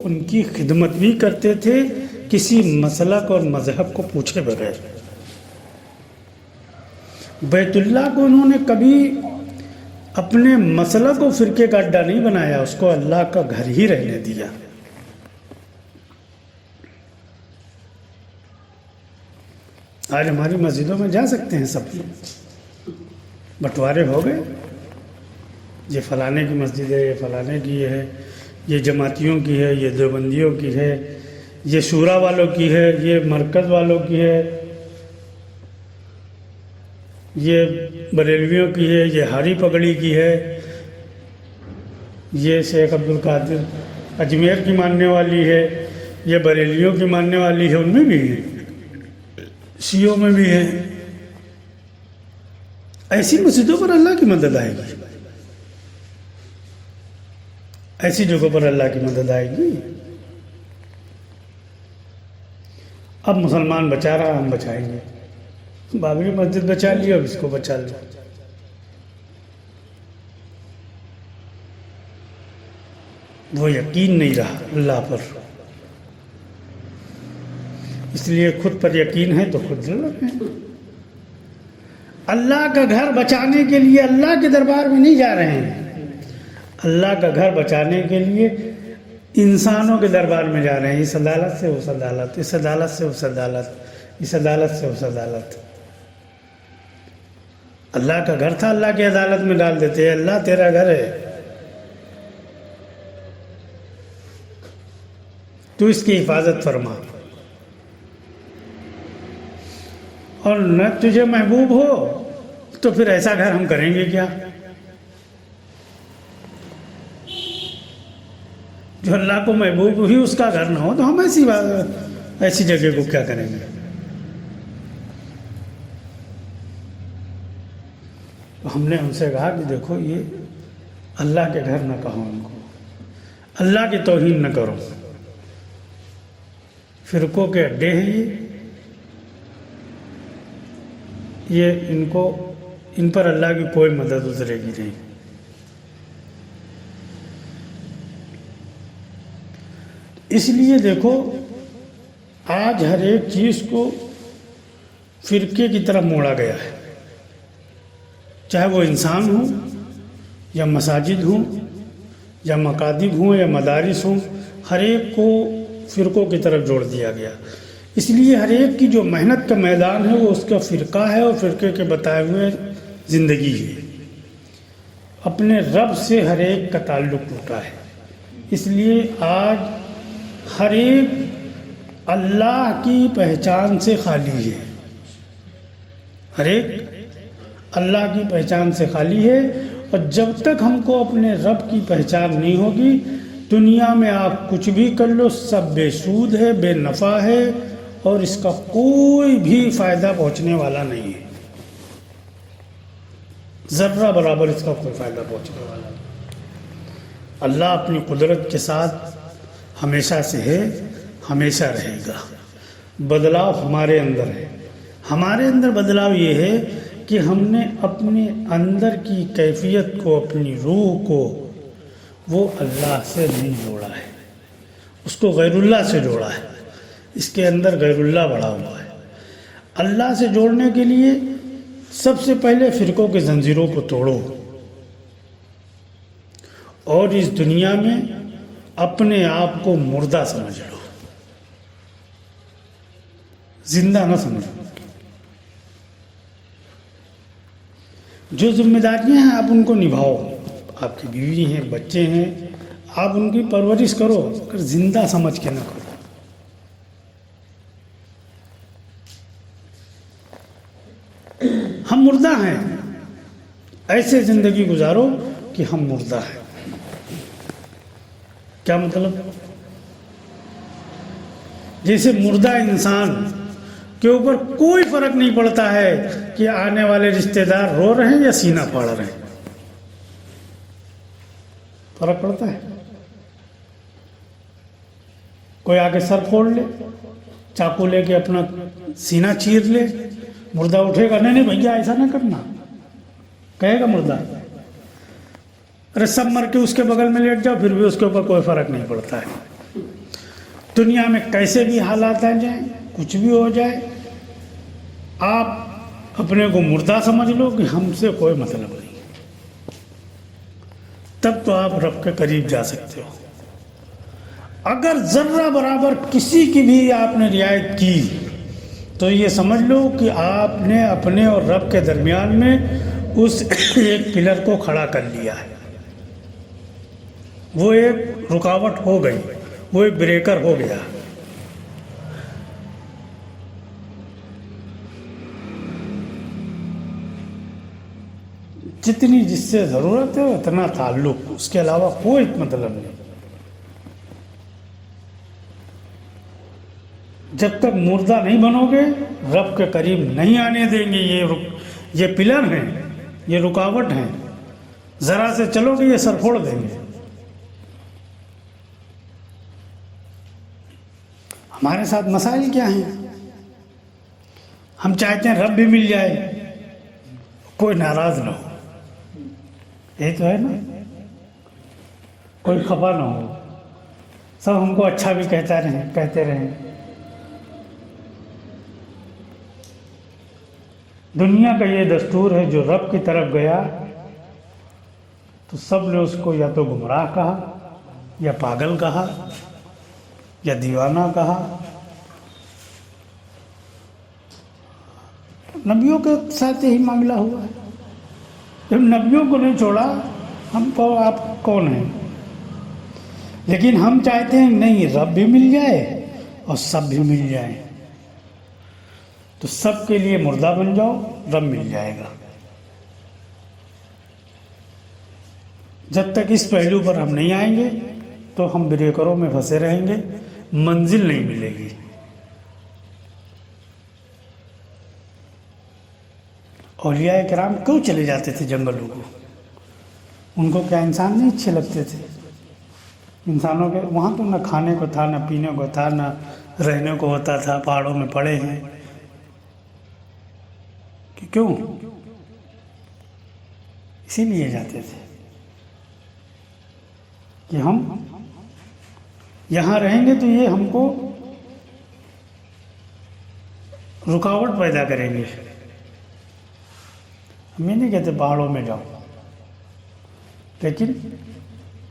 ان کی خدمت بھی کرتے تھے کسی مسلک اور مذہب کو پوچھے بغیر۔ بیت اللہ کو انہوں نے کبھی اپنے مسلک و فرقے کا اڈا نہیں بنایا، اس کو اللہ کا گھر ہی رہنے دیا۔ آج ہماری مسجدوں میں جا سکتے ہیں سب، بٹوارے ہو گئے، یہ فلانے کی مسجد ہے، یہ فلانے کی ہے، یہ جماعتیوں کی ہے، یہ دیوبندیوں کی ہے، یہ شورا والوں کی ہے، یہ مرکز والوں کی ہے، یہ بریلویوں کی ہے، یہ ہاری پگڑی کی ہے، یہ شیخ عبدالقادر اجمیر کی ماننے والی ہے، یہ بریلویوں کی ماننے والی ہے، ان میں بھی ہے، شیعوں میں بھی ہے۔ ایسی مسجدوں پر اللہ کی مدد آئے گی، ایسی جگہوں پر اللہ کی مدد آئے گی۔ اب مسلمان بچا رہا، ہم بچائیں گے۔ بابری مسجد بچا لی، اب اس کو بچا لو۔ وہ یقین نہیں رہا اللہ پر، اس لیے خود پر یقین ہے تو خود لڑیں۔ اللہ کا گھر بچانے کے لیے اللہ کے دربار میں نہیں جا رہے ہیں، اللہ کا گھر بچانے کے لیے انسانوں کے دربار میں جا رہے ہیں، اس عدالت سے اس عدالت، اس عدالت سے اس عدالت، اس عدالت سے اس عدالت۔ اللہ کا گھر تھا، اللہ کی عدالت میں ڈال دیتے ہیں، اللہ تیرا گھر ہے، تو اس کی حفاظت فرما، اور نہ تجھے محبوب ہو تو پھر ایسا گھر ہم کریں گے کیا؟ جو اللہ کو محبوب ہی اس کا گھر نہ ہو تو ہم ایسی جگہ کو کیا کریں گے؟ تو ہم نے ان سے کہا کہ دیکھو، یہ اللہ کے گھر نہ کہو، ان کو اللہ کی توہین نہ کرو، فرقوں کے اڈے ہیں یہ ان پر اللہ کی کوئی مدد اترے گی نہیں۔ اس لیے دیکھو، آج ہر ایک چیز کو فرقے کی طرف موڑا گیا ہے، چاہے وہ انسان ہوں یا مساجد ہوں یا مکاتب ہوں یا مدارس ہوں، ہر ایک کو فرقوں کی طرف جوڑ دیا گیا۔ اس لیے ہر ایک کی جو محنت کا میدان ہے وہ اس کا فرقہ ہے، اور فرقے کے بتائے ہوئے زندگی ہے۔ اپنے رب سے ہر ایک کا تعلق ٹوٹا ہے، اس لیے آج ہر ایک اللہ کی پہچان سے خالی ہے، ہر ایک اللہ کی پہچان سے خالی ہے۔ اور جب تک ہم کو اپنے رب کی پہچان نہیں ہوگی، دنیا میں آپ کچھ بھی کر لو، سب بے سود ہے، بے نفع ہے، اور اس کا کوئی بھی فائدہ پہنچنے والا نہیں ہے، ذرہ برابر اس کا کوئی فائدہ پہنچنے والا نہیں۔ اللہ اپنی قدرت کے ساتھ ہمیشہ سے ہے، ہمیشہ رہے گا۔ بدلاؤ ہمارے اندر ہے، ہمارے اندر بدلاؤ یہ ہے کہ ہم نے اپنے اندر کی کیفیت کو، اپنی روح کو، وہ اللہ سے نہیں جوڑا ہے، اس کو غیر اللہ سے جوڑا ہے، اس کے اندر غیر اللہ بڑھا ہوا ہے۔ اللہ سے جوڑنے کے لیے سب سے پہلے فرقوں کے زنجیروں کو توڑو، اور اس دنیا میں اپنے آپ کو مردہ سمجھ لو، زندہ نہ سمجھو۔ جو ذمہ داریاں ہیں آپ ان کو نبھاؤ، آپ کی بیوی ہیں، بچے ہیں، آپ ان کی پرورش کرو، مگر زندہ سمجھ کے نہ کرو۔ ہم مردہ ہیں، ایسے زندگی گزارو کہ ہم مردہ ہیں۔ کیا مطلب؟ جیسے مردہ انسان کے اوپر کوئی فرق نہیں پڑتا ہے کہ آنے والے رشتہ دار رو رہے ہیں یا سینہ پھاڑ رہے ہیں، فرق پڑتا ہے؟ کوئی آ کے سر پھوڑ لے، چاقو لے کے اپنا سینہ چیر لے، مردہ اٹھے گا؟ نہیں بھیا ایسا نہ کرنا، کہے گا مردہ۔ ارے سب مر کے اس کے بغل میں لیٹ جاؤ، پھر بھی اس کے اوپر کوئی فرق نہیں پڑتا ہے۔ دنیا میں کیسے بھی حالات آ جائیں، کچھ بھی ہو جائے، آپ اپنے کو مردہ سمجھ لو کہ ہم سے کوئی مطلب نہیں، تب تو آپ رب کے قریب جا سکتے ہو۔ اگر ذرہ برابر کسی کی بھی آپ نے رعایت کی تو یہ سمجھ لو کہ آپ نے اپنے اور رب کے درمیان میں اس ایک پلر کو کھڑا کر لیا ہے، وہ ایک رکاوٹ ہو گئی، وہ ایک بریکر ہو گیا۔ جتنی جس سے ضرورت ہے اتنا تعلق، اس کے علاوہ کوئی مطلب نہیں۔ جب تک مردہ نہیں بنو گے رب کے قریب نہیں آنے دیں گے۔ یہ پلر ہیں، یہ رکاوٹ ہیں، ذرا سے چلو گے یہ سر پھوڑ دیں گے۔ ہمارے ساتھ مسائل کیا ہیں؟ ہم چاہتے ہیں رب بھی مل جائے، کوئی ناراض نہ ہو، یہ تو ہے نا، کوئی خفا نہ ہو، سب ہم کو اچھا بھی کہتے رہیں۔ دنیا کا یہ دستور ہے، جو رب کی طرف گیا تو سب نے اس کو یا تو گمراہ کہا، یا پاگل کہا، یا دیوانہ کہا۔ نبیوں کے ساتھ یہی معاملہ ہوا ہے، جب نبیوں کو نہیں چھوڑا ہم کو آپ کون ہیں؟ لیکن ہم چاہتے ہیں نہیں، رب بھی مل جائے اور سب بھی مل جائے، تو سب کے لیے مردہ بن جاؤ، رب مل جائے گا۔ جب تک اس پہلو پر ہم نہیں آئیں گے تو ہم بریکروں میں پھنسے رہیں گے، منزل نہیں ملے گی۔ اولیاء کرام کیوں چلے جاتے تھے جنگلوں کو؟ ان کو کیا انسان نہیں اچھے لگتے تھے؟ انسانوں کے وہاں تو نہ کھانے کو تھا، نہ پینے کو تھا، نہ رہنے کو ہوتا تھا، پہاڑوں میں پڑے ہیں۔ کیوں؟ اسی لیے جاتے تھے کہ ہم یہاں رہیں گے تو یہ ہم کو رکاوٹ پیدا کریں گے۔ ہم یہ نہیں کہتے پہاڑوں میں جاؤ، لیکن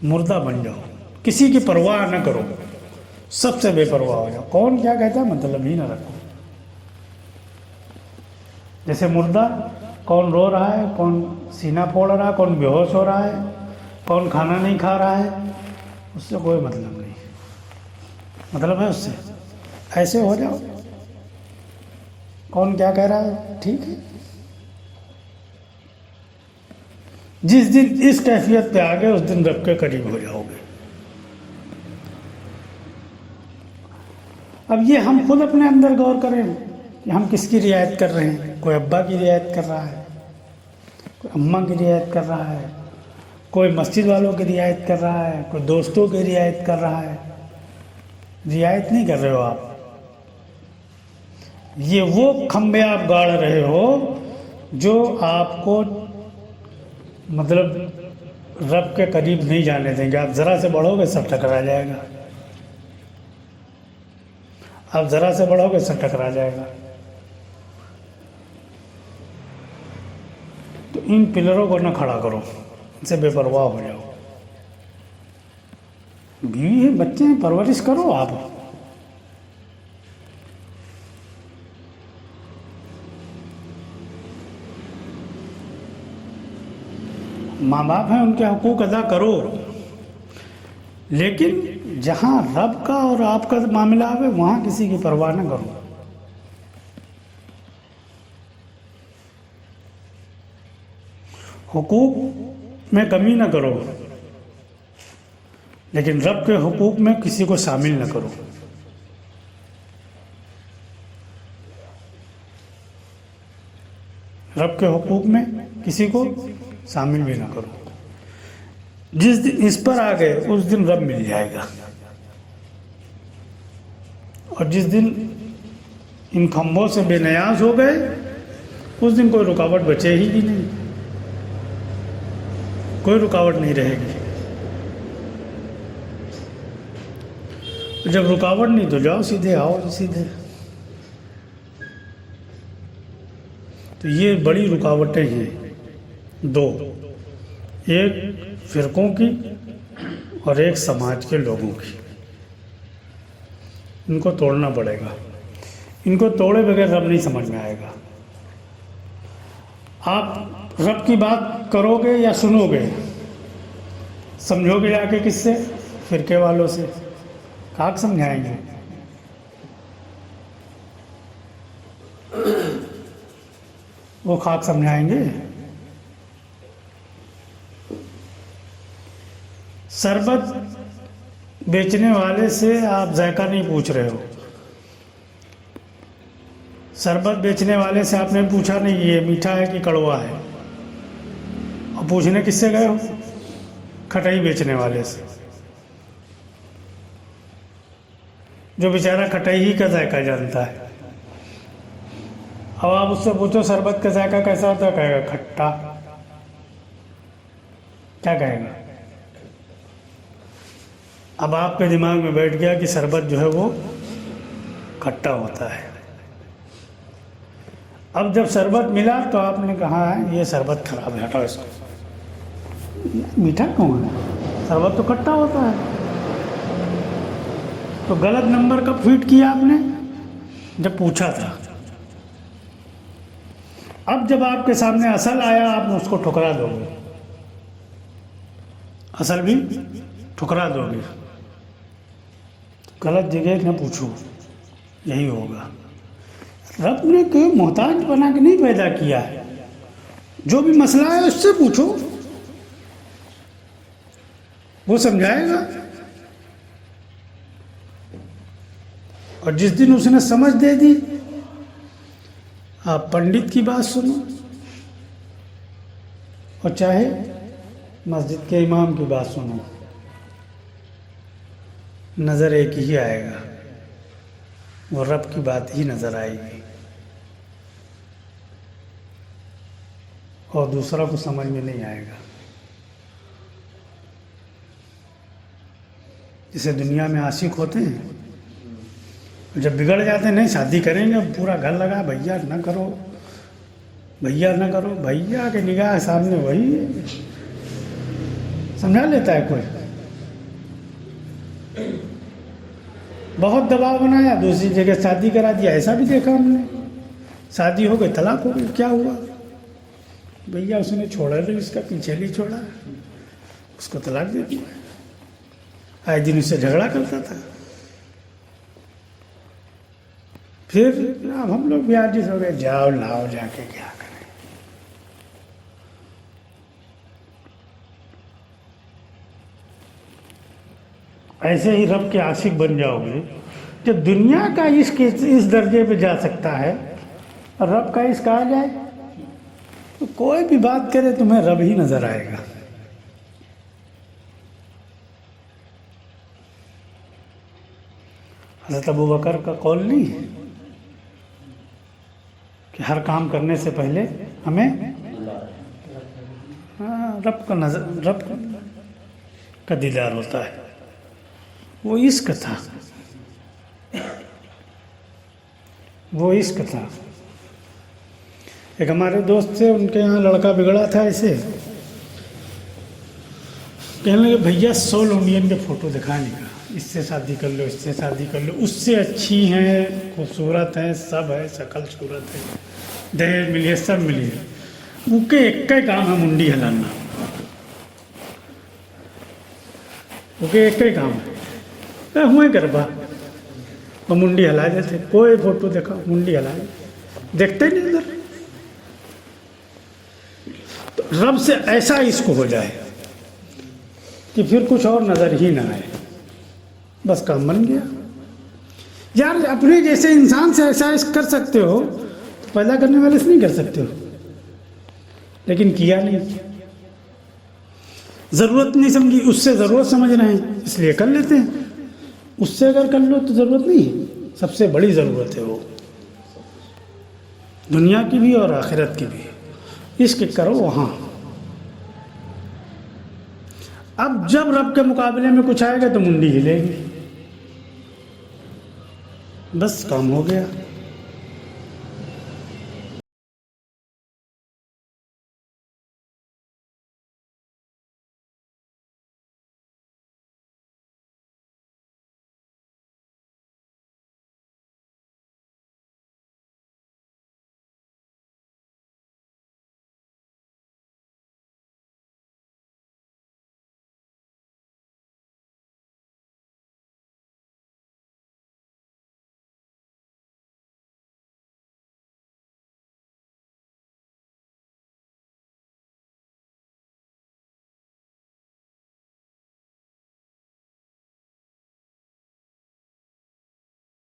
مردہ بن جاؤ، کسی کی پرواہ نہ کرو، سب سے بے پرواہ ہو جاؤ، کون کیا کہتا ہے مطلب ہی نہ رکھو۔ جیسے مردہ، کون رو رہا ہے، کون سینہ پھوڑ رہا ہے، کون بے ہوش ہو رہا ہے، کون کھانا نہیں کھا رہا ہے، اس سے کوئی مطلب نہیں۔ مطلب ہے اس سے ایسے ہو جاؤ، کون کیا کہہ رہا ہے ٹھیک ہے۔ جس دن اس کیفیت پہ آ گئے اس دن رب کے قریب ہو جاؤ گے۔ اب یہ ہم خود اپنے اندر غور کریں کہ ہم کس کی رعایت کر رہے ہیں۔ کوئی ابا کی رعایت کر رہا ہے، کوئی اماں کی رعایت کر رہا ہے، کوئی مسجد والوں کی رعایت کر رہا ہے، کوئی دوستوں کی رعایت کر رہا ہے۔ رعایت نہیں کر رہے ہو آپ، یہ وہ کھمبے آپ گاڑ رہے ہو جو آپ کو مطلب رب کے قریب نہیں جانے دیں گے۔ آپ ذرا سے بڑھو گے سب ٹکرا جائے گا، آپ ذرا سے بڑھو گے سب ٹکرا جائے گا۔ تو ان پلروں کو نہ کھڑا کرو، ان سے بے پرواہ ہو جاؤ۔ بیوی ہے، بچے ہیں، پرورش کرو آپ۔ ماں باپ ہیں، ان کے حقوق ادا کرو، لیکن جہاں رب کا اور آپ کا معاملہ آئے وہاں کسی کی پرواہ نہ کرو۔ حقوق میں کمی نہ کرو، لیکن رب کے حقوق میں کسی کو شامل نہ کرو۔ رب کے حقوق میں کسی کو شامل بھی نہ کرو۔ جس دن اس پر آ گئے اس دن رب مل جائے گا، اور جس دن ان کھمبوں سے بے نیاز ہو گئے اس دن کوئی رکاوٹ بچے ہی نہیں، کوئی رکاوٹ نہیں رہے گی۔ جب رکاوٹ نہیں تو جاؤ سیدھے، آؤ سیدھے. تو یہ بڑی رکاوٹیں ہیں دو، ایک فرقوں کی اور ایک سماج کے لوگوں کی. ان کو توڑنا پڑے گا. ان کو توڑے بغیر رب نہیں سمجھ میں آئے گا. آپ رب کی بات کرو گے یا سنو گے؟ سمجھو گے جا کے کس سے؟ فرقے والوں سے. کاک سمجھائیں گے؟ وہ خاک سمجھائیں گے؟ شربت بیچنے والے سے آپ ذائقہ نہیں پوچھ رہے ہو. شربت بیچنے والے سے آپ نے پوچھا نہیں یہ میٹھا ہے کہ کڑوا ہے. اور پوچھنے کس سے گئے ہو؟ کھٹائی بیچنے والے سے، جو بیچارہ کھٹائی ہی کا ذائقہ جانتا ہے. اب آپ اس سے پوچھو شربت کا ذائقہ کیسا ہوتا ہے، کہے گا کھٹا. کیا کہے گا؟ اب آپ کے دماغ میں بیٹھ گیا کہ شربت جو ہے وہ کھٹا ہوتا ہے. اب جب شربت ملا تو آپ نے کہا ہے یہ شربت خراب ہے، ہٹاؤ اس کو. میٹھا کیوں ہے؟ شربت تو کھٹا ہوتا ہے. تو غلط نمبر کب فیڈ کیا آپ نے؟ جب پوچھا تھا. اب جب آپ کے سامنے اصل آیا آپ اس کو ٹھکرا دو گے، اصل بھی ٹھکرا دو گے. غلط جگہ نہ پوچھو، یہی ہوگا. رب نے کوئی محتاج بنا کے نہیں پیدا کیا ہے. جو بھی مسئلہ ہے اس سے پوچھو، وہ سمجھائے گا. اور جس دن اس نے سمجھ دے دی، آپ پنڈت کی بات سنو اور چاہے مسجد کے امام کی بات سنو، نظر ایک ہی آئے گا، وہ رب کی بات ہی نظر آئے گی. اور دوسرا کو سمجھ میں نہیں آئے گا. جسے دنیا میں عاشق ہوتے ہیں، جب بگڑ جاتے ہیں، نہیں شادی کریں گے، پورا گھر لگا، بھیا نہ کرو، بھیا نہ کرو. بھیا کے نگاہ سامنے وہی سمجھا لیتا ہے کوئی. بہت دباؤ بنایا، دوسری جگہ شادی کرا دیا. ایسا بھی دیکھا ہم نے. شادی ہو گئی، طلاق ہو گئی. کیا ہوا بھیا؟ اس نے چھوڑا نہیں، اس کا پیچھے نہیں چھوڑا، اس کو طلاق دے دیا. آئے دن اس سے جھگڑا کرتا تھا. پھر اب ہم لوگ بھی عاجز ہو گئے، جاؤ لاؤ جا کے کیا کریں. ایسے ہی رب کے عاشق بن جاؤ گے. جب دنیا کا عشق اس درجے پہ جا سکتا ہے اور رب کا عشق آ جائے تو کوئی بھی بات کرے تمہیں رب ہی نظر آئے گا. حضرت ابو بکر کا قول نہیں ہے کہ ہر کام کرنے سے پہلے ہمیں رب کا نظر، رب کا دیدار ہوتا ہے. وہ عشق تھا، وہ عشق تھا. ایک ہمارے دوست تھے، ان کے یہاں لڑکا بگڑا تھا. ایسے کہنے لگے بھیا 100 لونڈین کے فوٹو دکھانے کا، اس سے شادی کر لو، اس سے شادی کر لو، اس سے اچھی ہیں، خوبصورت ہیں، سب ہے، شکل صورت ہے، دہیج ملی ہے، سب ملی ہے. وہ کے ایک کا کام ہے منڈی ہلانا. وہ کے ایک کا کام ہے، ہوئے گربا اور منڈی ہلا دیتے. کوئی فوٹو دیکھا منڈی ہلا دیکھتے نہیں ادھر. تو رب سے ایسا عشق ہو جائے کہ پھر کچھ اور نظر ہی نہ آئے، بس کام بن گیا. یار اپنے جیسے انسان سے ایسا عشق کر سکتے ہو تو پیدا کرنے والے سے نہیں کر سکتے ہو. لیکن کیا نہیں، ضرورت نہیں سمجھی، اس سے ضرورت سمجھ رہے ہیں اس لیے کر لیتے ہیں. اس سے اگر کر لو تو ضرورت نہیں ہے. سب سے بڑی ضرورت ہے وہ، دنیا کی بھی اور آخرت کی بھی. عشق کرو وہاں. اب جب رب کے مقابلے میں کچھ آئے گا تو منڈی ہلے گی. بس کام ہو گیا.